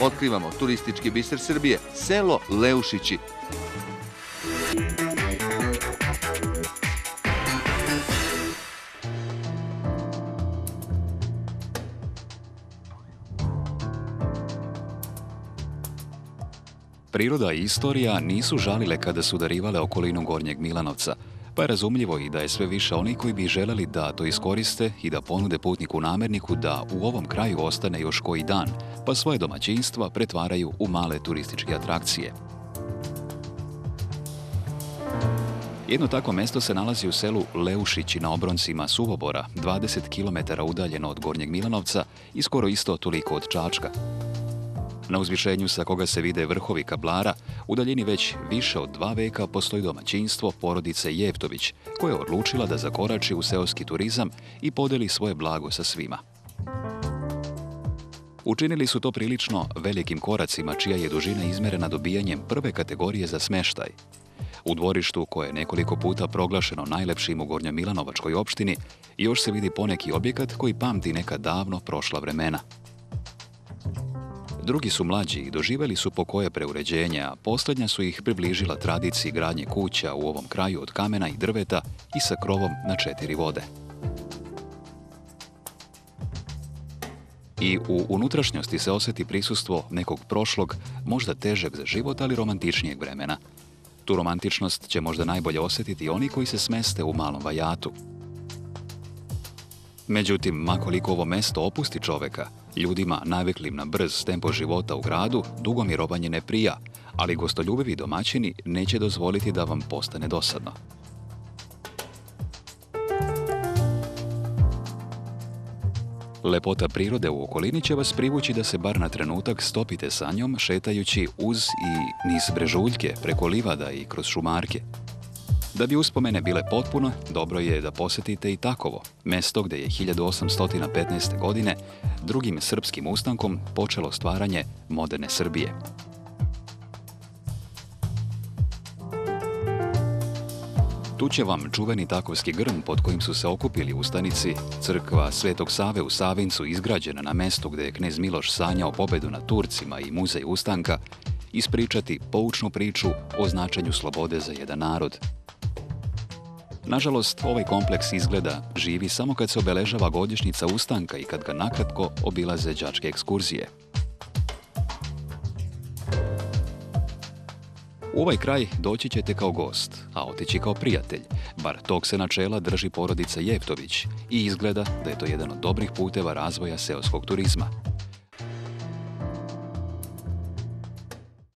otkrivamo turistički biser Srbije, selo Leušići. Priroda i istorija nisu žalile kada su darivale okolinu Gornjeg Milanovca, pa je razumljivo i da je sve više onih koji bi želeli da to iskoriste i da ponude putniku namerniku da u ovom kraju ostane još koji dan, pa svoje domaćinstva pretvaraju u male turističke atrakcije. Jedno takvo mesto se nalazi u selu Leušići na obroncima Suvobora, 20 km udaljeno od Gornjeg Milanovca i skoro isto toliko od Čačka. Na uzvišenju sa koga se vide vrhovi Kablara, u daljini već više od 2 veka postoji domaćinstvo porodice Jevtović, koja je odlučila da zakorači u seoski turizam i podeli svoje blago sa svima. Učinili su to prilično velikim koracima, čija je dužina izmerena dobijanjem prve kategorije za smeštaj. U dvorištu, koje je nekoliko puta proglašeno najlepšim u Gornjomilanovačkoj opštini, još se vidi poneki objekat koji pamti neka davno prošla vremena. Drugi su mlađi i doživjeli su pokoje preuređenja, a posljednja su ih približila tradiciji gradnje kuća u ovom kraju od kamena i drveta i sa krovom na 4 vode. I u unutrašnjosti se osjeti prisustvo nekog prošlog, možda težeg za život, ali romantičnijeg vremena. Tu romantičnost će možda najbolje osjetiti oni koji se smeste u Malom Vajatu. Međutim, makoliko ovo mesto opusti čoveka, ljudima naviklim na brz tempo života u gradu, dugo mirovanje ne prija, ali gostoljubivi domaćini neće dozvoliti da vam postane dosadno. Lepota prirode u okolini će vas privući da se bar na trenutak stopite sa njom šetajući uz i niz brežuljke, preko livada i kroz šumarke. Da bi uspomene bile potpuno, dobro je da posjetite i Takovo, mesto gdje je 1815. godine drugim srpskim ustankom počelo stvaranje moderne Srbije. Tu će vam čuveni takovski grm pod kojim su se okupili ustanici, crkva Svetog Save u Savincu izgrađena na mestu gdje je knez Miloš sanjao pobedu nad Turcima i muzej ustanka, ispričati poučnu priču o značenju slobode za jedan narod. Nažalost, ovaj kompleks izgleda živi samo kad se obeležava godišnjica ustanka i kad ga nakratko obilaze đačke ekskurzije. U ovaj kraj doći ćete kao gost, a otići kao prijatelj, bar tog se načela drži porodica Jevtović i izgleda da je to jedan od dobrih puteva razvoja seoskog turizma.